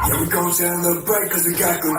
Yeah, we gon' celebrate cause we got good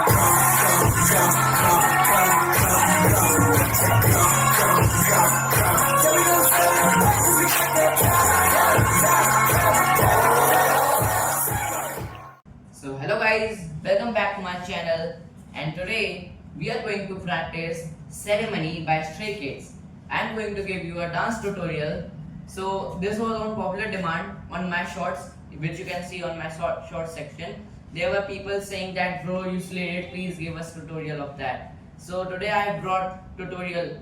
So hello guys, welcome back to my channel, and today we are going to practice Ceremony by Stray Kids. I am going to give you a dance tutorial. So this was on popular demand on my shorts, which you can see on my short section. There were people saying that bro, you slayed it, please give us tutorial of that. So today I have brought tutorial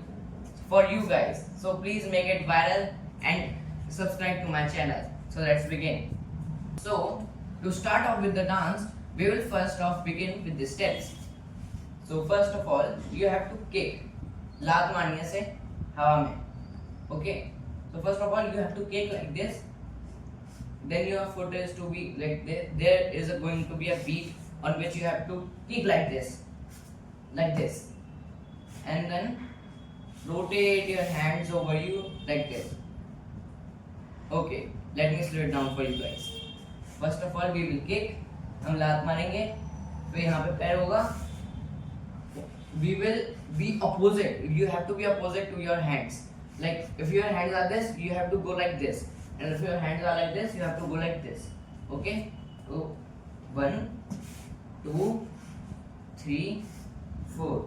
for you guys. So please make it viral and subscribe to my channel. So let's begin. So, to start off with the dance, we will first off begin with the steps. So, first of all, you have to kick. लात मारने से हवा में. Okay. So, first of all, you have to kick like this. Then your foot is to be like this. There is going to be a beat on which you have to kick like this, and then rotate your hands over you like this. Okay. Let me slow it down for you guys. First of all we will kick, हम लात मारेंगे, फिर यहाँ पे पैर होगा, we will be opposite, you have to be opposite to your hands, like if your hands are this you have to go like this, and if your hands are like this you have to go like this. Okay, तो 1 2 3 4.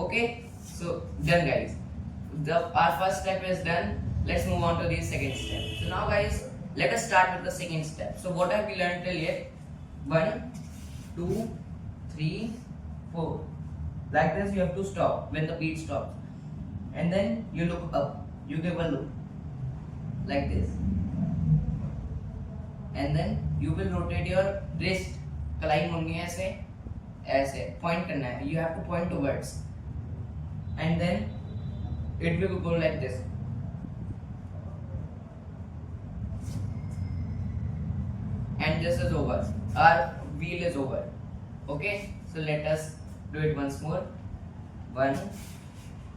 Okay, so done guys. Our first step is done. Let's move on to the second step. So now guys, let us start with the second step. So what have we learned till yet? 1 2 3 4. Like this you have to stop when the beat stops, and then you look up, you give a look like this, and then you will rotate your wrist. कलाई मुड़नी है ऐसे, ऐसे point करना है, you have to point towards, and then it will go like this. And this is over, our wheel is over. Okay, so let us do it once more. 1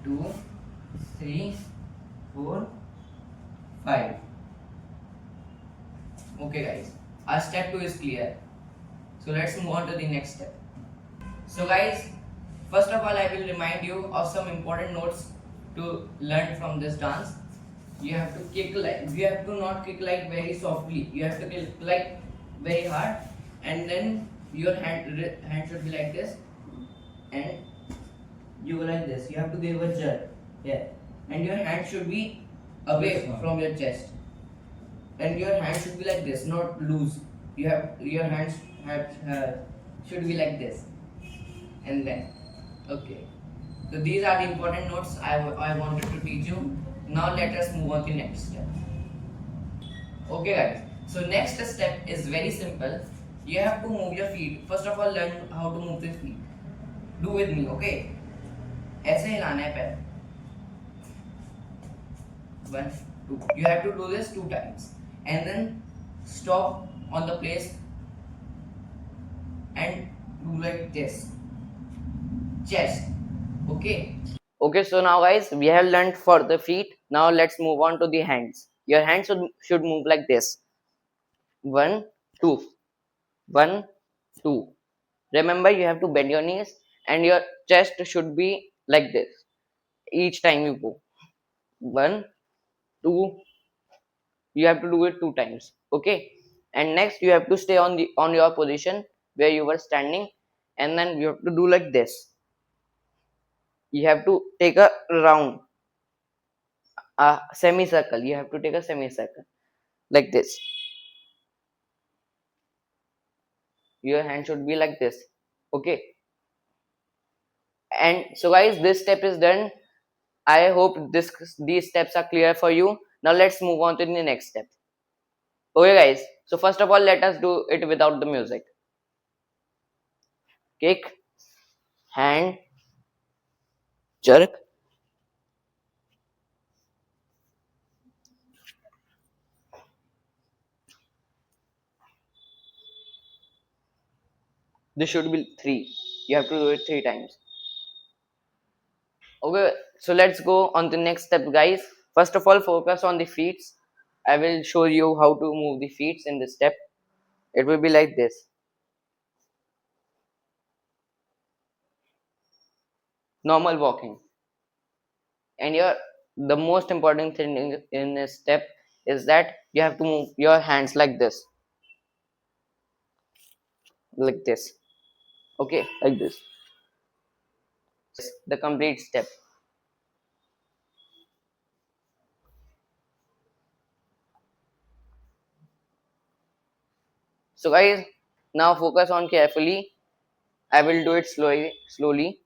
2 3 4 5. Okay guys, our step 2 is clear. So let's move on to the next step. So guys, first of all I will remind you of some important notes to learn from this dance. You have to kick like, you have to not kick like very softly, you have to kick like very hard, and then your hand should be like this, and you go like this. You have to give a jerk here, and your hand should be away from your chest, and your hand should be like this, not loose. You have your hands should be like this, and then okay. So these are the important notes I wanted to teach you. Now let us move on to the next step. Okay guys, so next step is very simple. You have to move your feet. First of all, learn how to move the feet. Do with me, okay? ऐसे हिलाना है पैर. 1 2. You have to do this 2 times, and then stop on the place and do like this. Chest. Okay. Okay, so now guys, we have learned for the feet. Now let's move on to the hands. Your hands should move like this. 1 2 1 2. Remember, you have to bend your knees, and your chest should be like this each time you go. 1 2. You have to do it 2 times. Okay, and next you have to stay on your position where you were standing, and then you have to do like this. You have to take a round, a semicircle. You have to take a semicircle like this. Your hand should be like this. Okay, and so guys, this step is done. I hope these steps are clear for you. Now let's move on to the next step. Okay guys, so first of all, let us do it without the music. Kick, hand, jerk, this should be 3. You have to do it 3 times. Okay, so let's go on the next step guys. First of all, focus on the feet. I will show you how to move the feet in this step. It will be like this. normal walking. And the most important thing in this step is that you have to move your hands like this, okay, like this. The complete step. So guys, now focus on carefully. I will do it slowly.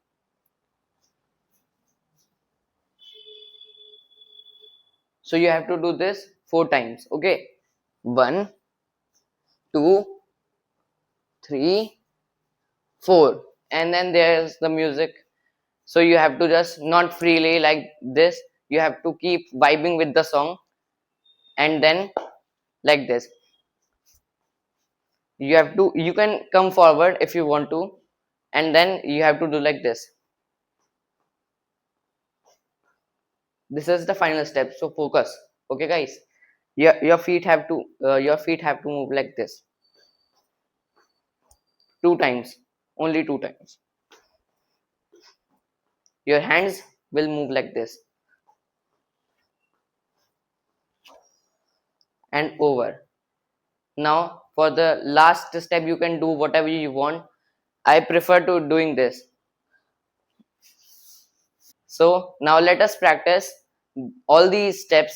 So you have to do this 4 times, okay? One, two, three, four, and then there's the music. So you have to just not freely like this. You have to keep vibing with the song, and then like this. You can come forward if you want to, and then you have to do like this. This is the final step. So focus, okay, guys. Your feet have to move like this 2 times, only 2 times. Your hands will move like this and over. Now for the last step, you can do whatever you want. I prefer to doing this. So now let us practice all these steps,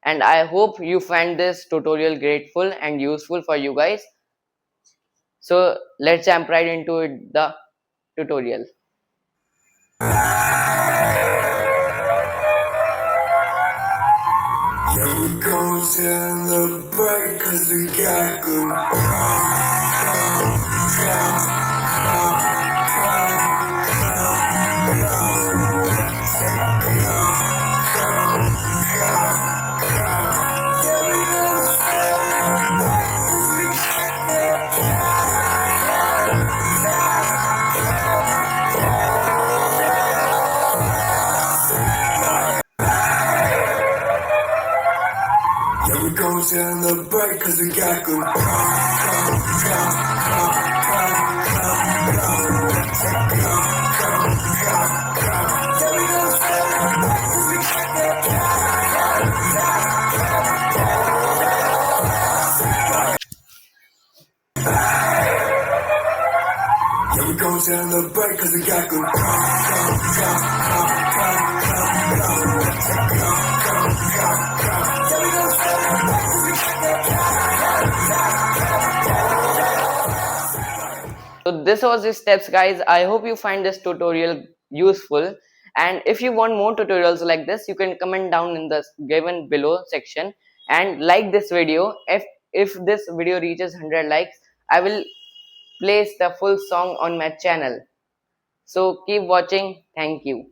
and I hope you find this tutorial grateful and useful for you guys. So let's jump right into the tutorial. Yeah, we gon' celebrate cause we got Yeah, we gon' celebrate cause we got Yeah, we gon' celebrate cause we got So this was the steps, guys. I hope you find this tutorial useful. And if you want more tutorials like this, you can comment down in the given below section and like this video. If this video reaches 100 likes, I will place the full song on my channel. So keep watching. Thank you.